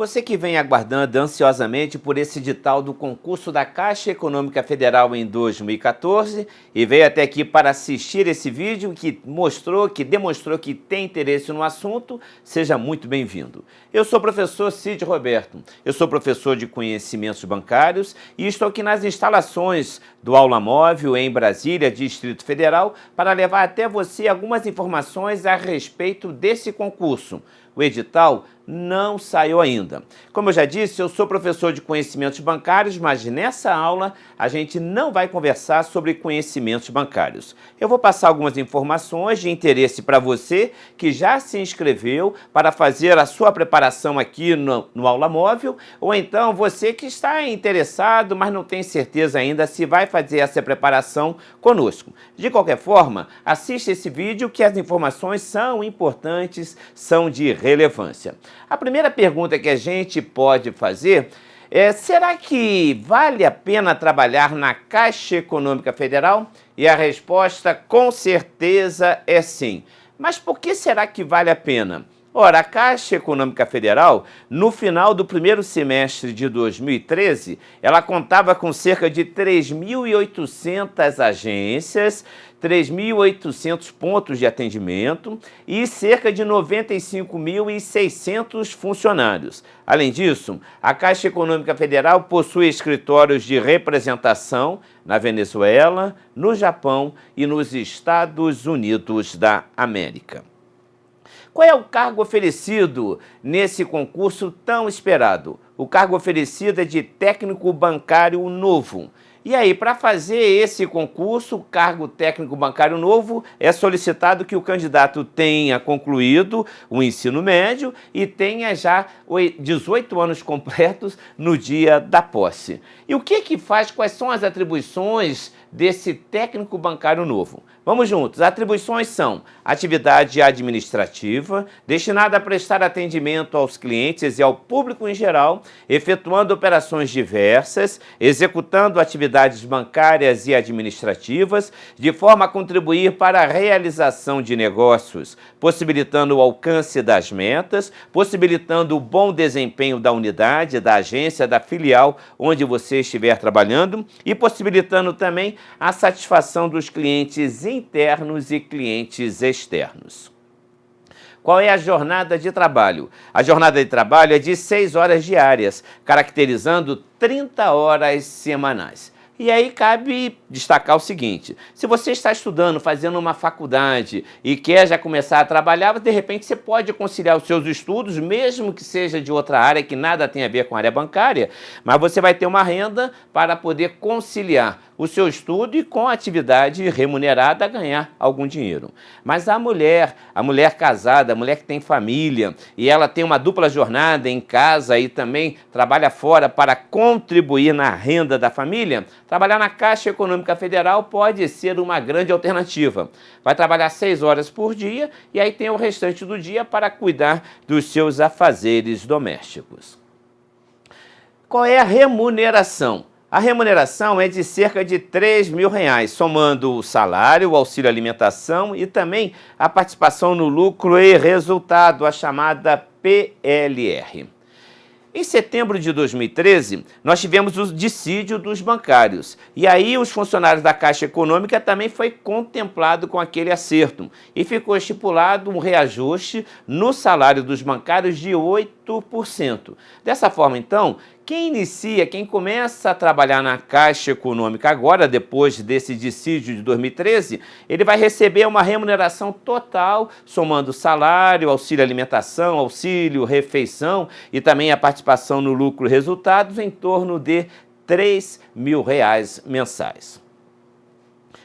Você que vem aguardando ansiosamente por esse edital do concurso da Caixa Econômica Federal em 2014 e veio até aqui para assistir esse vídeo que demonstrou que tem interesse no assunto, seja muito bem-vindo. Eu sou o professor Cid Roberto, eu sou professor de conhecimentos bancários e estou aqui nas instalações do Aula Móvel em Brasília, Distrito Federal, para levar até você algumas informações a respeito desse concurso. O edital não saiu ainda. Como eu já disse, eu sou professor de conhecimentos bancários, mas nessa aula a gente não vai conversar sobre conhecimentos bancários. Eu vou passar algumas informações de interesse para você que já se inscreveu para fazer a sua preparação aqui no Aula Móvel, ou então você que está interessado, mas não tem certeza ainda se vai fazer essa preparação conosco. De qualquer forma, assista esse vídeo que as informações são importantes, são de relevância. A primeira pergunta que a gente pode fazer é: será que vale a pena trabalhar na Caixa Econômica Federal? E a resposta com certeza é sim. Mas por que será que vale a pena? Ora, a Caixa Econômica Federal, no final do primeiro semestre de 2013, ela contava com cerca de 3.800 agências, 3.800 pontos de atendimento e cerca de 95.600 funcionários. Além disso, a Caixa Econômica Federal possui escritórios de representação na Venezuela, no Japão e nos Estados Unidos da América. Qual é o cargo oferecido nesse concurso tão esperado? O cargo oferecido é de técnico bancário novo. E aí, para fazer esse concurso, o cargo técnico bancário novo, é solicitado que o candidato tenha concluído o ensino médio e tenha já 18 anos completos no dia da posse. E o que faz, quais são as atribuições desse técnico bancário novo? Vamos juntos. As atribuições são atividade administrativa, destinada a prestar atendimento aos clientes e ao público em geral, efetuando operações diversas, executando atividades bancárias e administrativas, de forma a contribuir para a realização de negócios, possibilitando o alcance das metas, possibilitando o bom desempenho da unidade, da agência, da filial onde você estiver trabalhando e possibilitando também a satisfação dos clientes internos e clientes externos. Qual é a jornada de trabalho? A jornada de trabalho é de 6 horas diárias, caracterizando 30 horas semanais. E aí cabe destacar o seguinte: se você está estudando, fazendo uma faculdade e quer já começar a trabalhar, de repente você pode conciliar os seus estudos, mesmo que seja de outra área, que nada tem a ver com a área bancária, mas você vai ter uma renda para poder conciliar o seu estudo e com a atividade remunerada ganhar algum dinheiro. Mas a mulher casada, a mulher que tem família e ela tem uma dupla jornada em casa e também trabalha fora para contribuir na renda da família, trabalhar na Caixa Econômica Federal pode ser uma grande alternativa. Vai trabalhar 6 horas por dia e aí tem o restante do dia para cuidar dos seus afazeres domésticos. Qual é a remuneração? A remuneração é de cerca de R$3.000, somando o salário, o auxílio alimentação e também a participação no lucro e resultado, a chamada PLR. Em setembro de 2013, nós tivemos o dissídio dos bancários. E aí os funcionários da Caixa Econômica também foi contemplado com aquele acerto. E ficou estipulado um reajuste no salário dos bancários de 8%. Dessa forma, então, quem começa a trabalhar na Caixa Econômica agora, depois desse dissídio de 2013, ele vai receber uma remuneração total, somando salário, auxílio alimentação, auxílio refeição e também a participação no lucro e resultados em torno de R$3.000 mensais.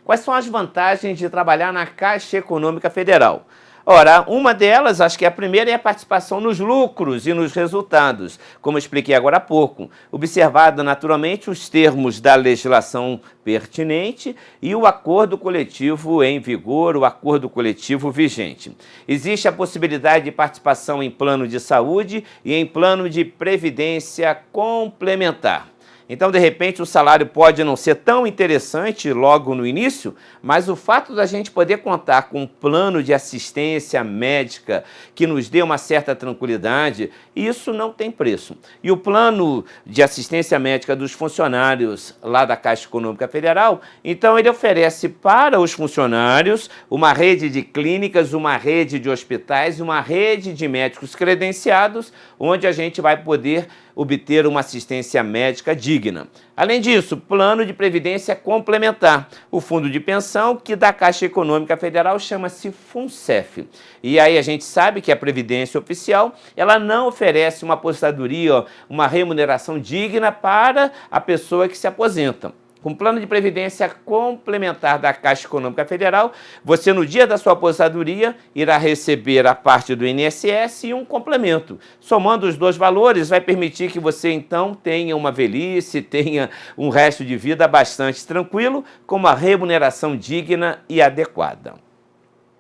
Quais são as vantagens de trabalhar na Caixa Econômica Federal? Ora, uma delas, acho que a primeira, é a participação nos lucros e nos resultados, como eu expliquei agora há pouco, observado naturalmente os termos da legislação pertinente e o acordo coletivo em vigor, o acordo coletivo vigente. Existe a possibilidade de participação em plano de saúde e em plano de previdência complementar. Então, de repente, o salário pode não ser tão interessante logo no início, mas o fato da gente poder contar com um plano de assistência médica que nos dê uma certa tranquilidade, isso não tem preço. E o plano de assistência médica dos funcionários lá da Caixa Econômica Federal, então ele oferece para os funcionários uma rede de clínicas, uma rede de hospitais, uma rede de médicos credenciados, onde a gente vai poder obter uma assistência médica digna. Além disso, plano de previdência complementar, o fundo de pensão que da Caixa Econômica Federal chama-se FUNCEF. E aí a gente sabe que a Previdência Oficial, ela não oferece uma aposentadoria, uma remuneração digna para a pessoa que se aposenta. Com plano de previdência complementar da Caixa Econômica Federal, você no dia da sua aposentadoria irá receber a parte do INSS e um complemento. Somando os dois valores, vai permitir que você então tenha uma velhice, tenha um resto de vida bastante tranquilo, com uma remuneração digna e adequada.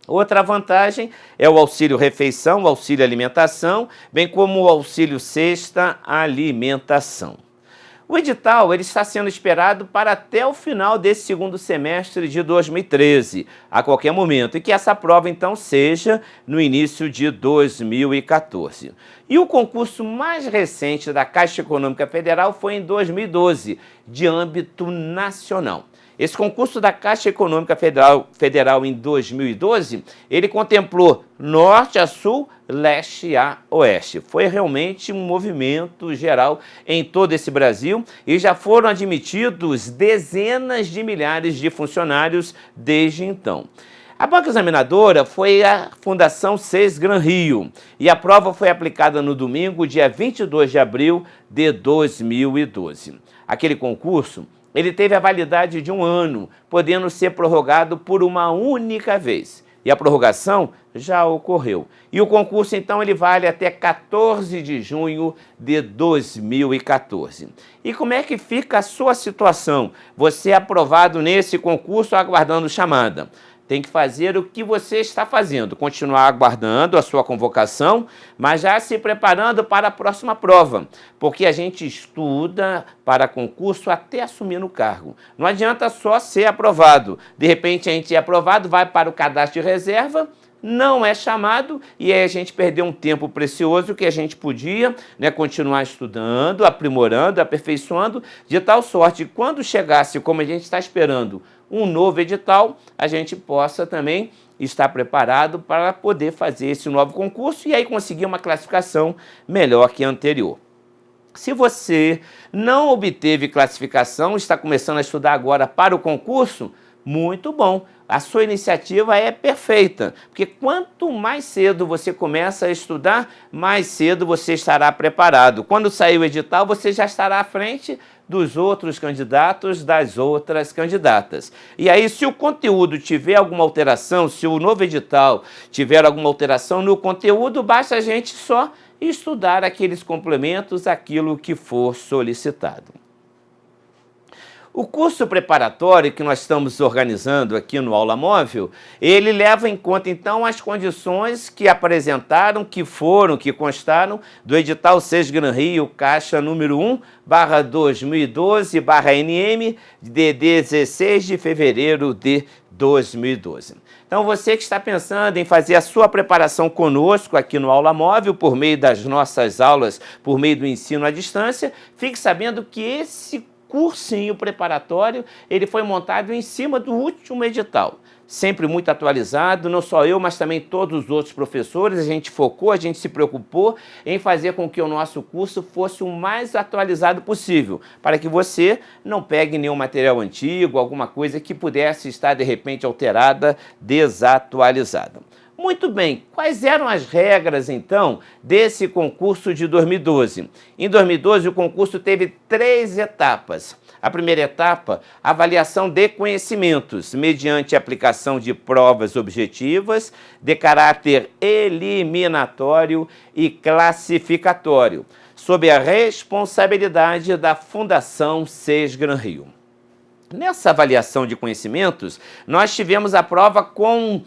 Outra vantagem é o auxílio refeição, o auxílio alimentação, bem como o auxílio cesta alimentação. O edital ele está sendo esperado para até o final desse segundo semestre de 2013, a qualquer momento, e que essa prova então seja no início de 2014. E o concurso mais recente da Caixa Econômica Federal foi em 2012, de âmbito nacional. Esse concurso da Caixa Econômica Federal em 2012, ele contemplou norte a sul, leste a oeste. Foi realmente um movimento geral em todo esse Brasil e já foram admitidos dezenas de milhares de funcionários desde então. A banca examinadora foi a Fundação SES Gran Rio e a prova foi aplicada no domingo, dia 22 de abril de 2012. Aquele concurso ele teve a validade de 1 ano, podendo ser prorrogado por uma única vez. E a prorrogação já ocorreu. E o concurso, então, ele vale até 14 de junho de 2014. E como é que fica a sua situação? Você é aprovado nesse concurso aguardando chamada. Tem que fazer o que você está fazendo, continuar aguardando a sua convocação, mas já se preparando para a próxima prova, porque a gente estuda para concurso até assumir no cargo. Não adianta só ser aprovado. De repente a gente é aprovado, vai para o cadastro de reserva, não é chamado e aí a gente perdeu um tempo precioso que a gente podia, continuar estudando, aprimorando, aperfeiçoando, de tal sorte que quando chegasse, como a gente está esperando, um novo edital, a gente possa também estar preparado para poder fazer esse novo concurso e aí conseguir uma classificação melhor que a anterior. Se você não obteve classificação, está começando a estudar agora para o concurso, muito bom. A sua iniciativa é perfeita, porque quanto mais cedo você começa a estudar, mais cedo você estará preparado. Quando sair o edital, você já estará à frente dos outros candidatos, das outras candidatas. E aí, se o conteúdo tiver alguma alteração, se o novo edital tiver alguma alteração no conteúdo, basta a gente só estudar aqueles complementos, aquilo que for solicitado. O curso preparatório que nós estamos organizando aqui no Aula Móvel, ele leva em conta, então, as condições que apresentaram, que constaram do edital SES Gran Rio, Caixa número 1/2012/NM, de 16 de fevereiro de 2012. Então, você que está pensando em fazer a sua preparação conosco aqui no Aula Móvel, por meio das nossas aulas, por meio do ensino à distância, fique sabendo que esse cursinho preparatório, ele foi montado em cima do último edital. Sempre muito atualizado, não só eu, mas também todos os outros professores. A gente focou, a gente se preocupou em fazer com que o nosso curso fosse o mais atualizado possível, para que você não pegue nenhum material antigo, alguma coisa que pudesse estar, de repente, alterada, desatualizada. Muito bem, quais eram as regras, então, desse concurso de 2012? Em 2012, o concurso teve 3 etapas. A primeira etapa, avaliação de conhecimentos, mediante aplicação de provas objetivas, de caráter eliminatório e classificatório, sob a responsabilidade da Fundação SES Gran Rio. Nessa avaliação de conhecimentos, nós tivemos a prova com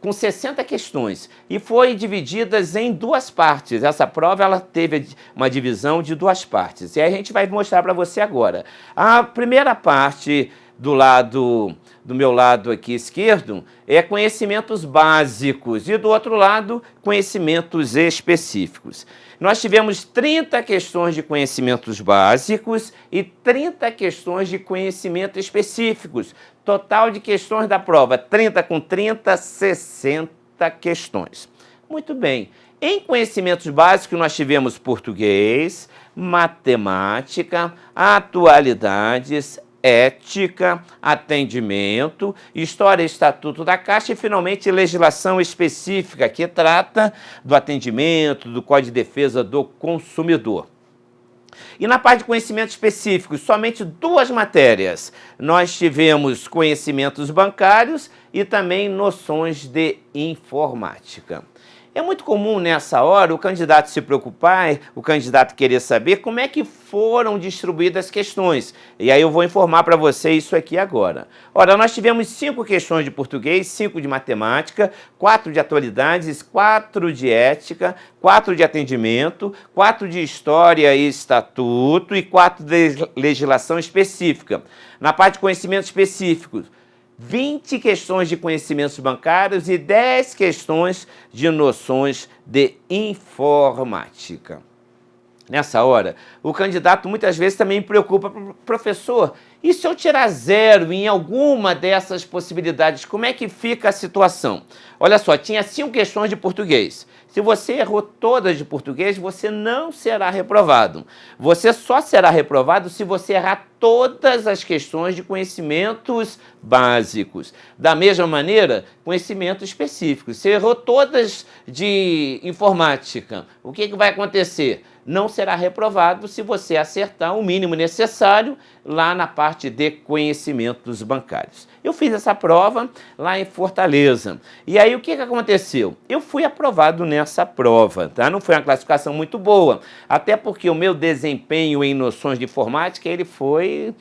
com 60 questões e foi divididas em duas partes. Essa prova ela teve uma divisão de duas partes e aí a gente vai mostrar para você agora. A primeira parte do meu lado aqui esquerdo é conhecimentos básicos e do outro lado conhecimentos específicos. Nós tivemos 30 questões de conhecimentos básicos e 30 questões de conhecimentos específicos. Total de questões da prova, 30 com 30, 60 questões. Muito bem. Em conhecimentos básicos nós tivemos português, matemática, atualidades, ética, atendimento, história e estatuto da Caixa e, finalmente, legislação específica que trata do atendimento, do Código de Defesa do Consumidor. E na parte de conhecimentos específicos, somente duas matérias. Nós tivemos conhecimentos bancários e também noções de informática. É muito comum nessa hora o candidato se preocupar, o candidato querer saber como é que foram distribuídas as questões. E aí eu vou informar para você isso aqui agora. Ora, nós tivemos 5 questões de português, 5 de matemática, 4 de atualidades, 4 de ética, 4 de atendimento, 4 de história e estatuto e 4 de legislação específica. Na parte de conhecimentos específicos, 20 questões de conhecimentos bancários e 10 questões de noções de informática. Nessa hora, o candidato muitas vezes também preocupa, professor, e se eu tirar 0 em alguma dessas possibilidades, como é que fica a situação? Olha só, tinha 5 questões de português. Se você errou todas de português, você não será reprovado. Você só será reprovado se você errar todas as questões de conhecimentos básicos. Da mesma maneira, conhecimentos específicos. Se errou todas de informática, o que vai acontecer? Não será reprovado se você acertar o mínimo necessário lá na parte de conhecimentos bancários. Eu fiz essa prova lá em Fortaleza. E aí o que aconteceu? Eu fui aprovado nessa prova, tá? Não foi uma classificação muito boa, até porque o meu desempenho em noções de informática ele foi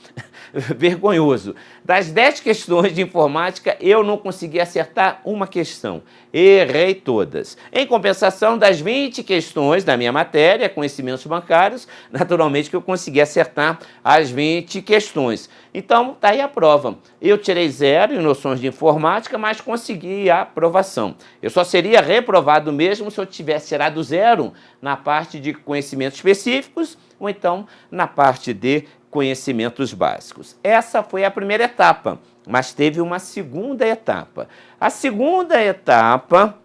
vergonhoso. Das 10 questões de informática, eu não consegui acertar uma questão. Errei todas. Em compensação, das 20 questões da minha matéria, conhecimentos bancários, naturalmente que eu consegui acertar as 20 questões. Então, tá aí a prova. Eu tirei 0 em noções de informática, mas consegui a aprovação. Eu só seria reprovado mesmo se eu tivesse tirado 0 na parte de conhecimentos específicos ou então na parte de conhecimentos básicos. Essa foi a primeira etapa, mas teve uma segunda etapa. A segunda etapa,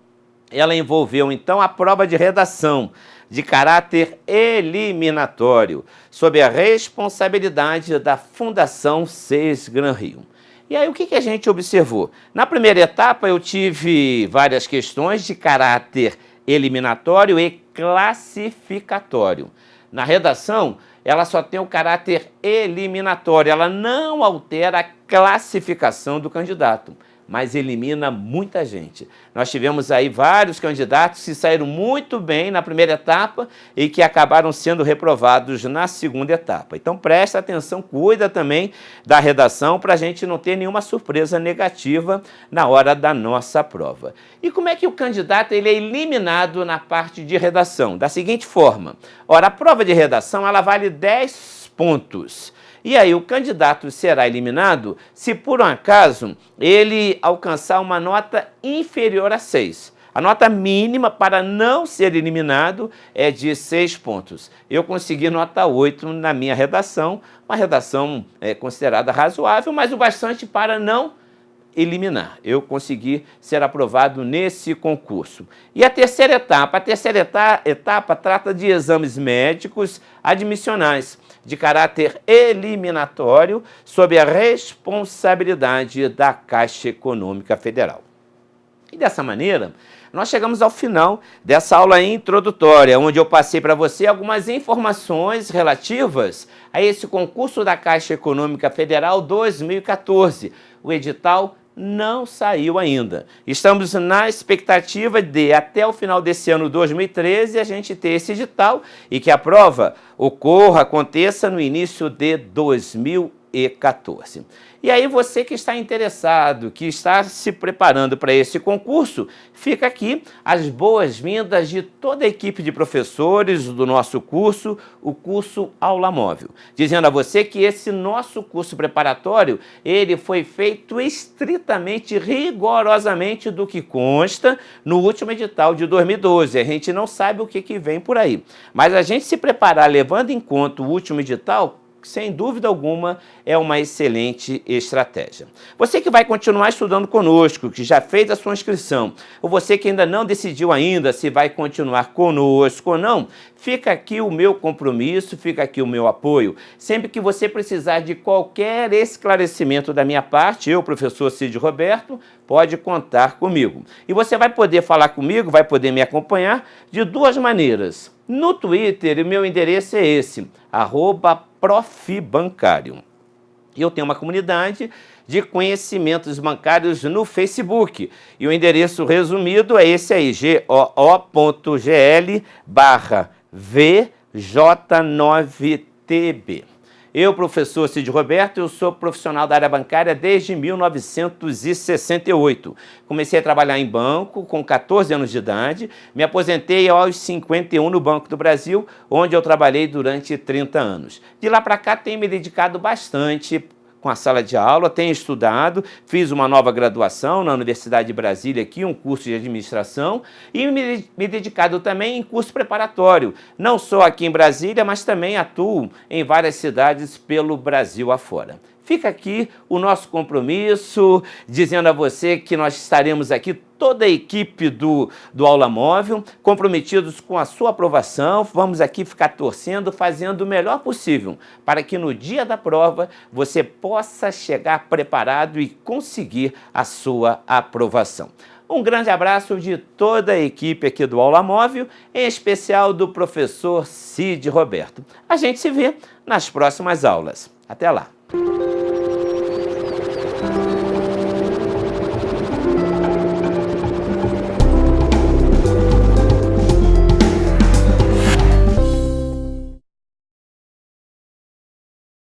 ela envolveu então a prova de redação de caráter eliminatório, sob a responsabilidade da Fundação Seis Gran Rio. E aí o que a gente observou? Na primeira etapa eu tive várias questões de caráter eliminatório e classificatório. Na redação, ela só tem o caráter eliminatório, ela não altera a classificação do candidato, mas elimina muita gente. Nós tivemos aí vários candidatos que saíram muito bem na primeira etapa e que acabaram sendo reprovados na segunda etapa. Então presta atenção, cuida também da redação para a gente não ter nenhuma surpresa negativa na hora da nossa prova. E como é que o candidato ele é eliminado na parte de redação? Da seguinte forma, ora, a prova de redação ela vale 10 pontos. E aí o candidato será eliminado se, por um acaso, ele alcançar uma nota inferior a 6. A nota mínima para não ser eliminado é de 6 pontos. Eu consegui nota 8 na minha redação, uma redação considerada razoável, mas o bastante para não eliminar. Eu consegui ser aprovado nesse concurso. E a terceira etapa trata de exames médicos admissionais, de caráter eliminatório, sob a responsabilidade da Caixa Econômica Federal. E dessa maneira, nós chegamos ao final dessa aula introdutória, onde eu passei para você algumas informações relativas a esse concurso da Caixa Econômica Federal 2014. O edital não saiu ainda. Estamos na expectativa de, até o final desse ano 2013, a gente ter esse edital e que a prova aconteça no início de 2014. 2014. E aí você que está interessado, que está se preparando para esse concurso, fica aqui as boas-vindas de toda a equipe de professores do nosso curso, o curso Aula Móvel, dizendo a você que esse nosso curso preparatório, ele foi feito estritamente, rigorosamente do que consta no último edital de 2012. A gente não sabe o que vem por aí, mas a gente se preparar levando em conta o último edital, sem dúvida alguma, é uma excelente estratégia. Você que vai continuar estudando conosco, que já fez a sua inscrição, ou você que ainda não decidiu ainda se vai continuar conosco ou não, fica aqui o meu compromisso, fica aqui o meu apoio. Sempre que você precisar de qualquer esclarecimento da minha parte, eu, professor Cid Roberto, pode contar comigo. E você vai poder falar comigo, vai poder me acompanhar de duas maneiras. No Twitter, o meu endereço é esse, @profbancário. Eu tenho uma comunidade de conhecimentos bancários no Facebook. E o endereço resumido é esse aí, goo.gl/VJ9TB. Eu, professor Cid Roberto, eu sou profissional da área bancária desde 1968. Comecei a trabalhar em banco com 14 anos de idade, me aposentei aos 51 no Banco do Brasil, onde eu trabalhei durante 30 anos. De lá para cá tenho me dedicado bastante com a sala de aula, tenho estudado, fiz uma nova graduação na Universidade de Brasília, aqui, um curso de administração, e me dedicado também em curso preparatório, não só aqui em Brasília, mas também atuo em várias cidades pelo Brasil afora. Fica aqui o nosso compromisso, dizendo a você que nós estaremos aqui, toda a equipe do Aula Móvel, comprometidos com a sua aprovação. Vamos aqui ficar torcendo, fazendo o melhor possível, para que no dia da prova você possa chegar preparado e conseguir a sua aprovação. Um grande abraço de toda a equipe aqui do Aula Móvel, em especial do professor Cid Roberto. A gente se vê nas próximas aulas. Até lá!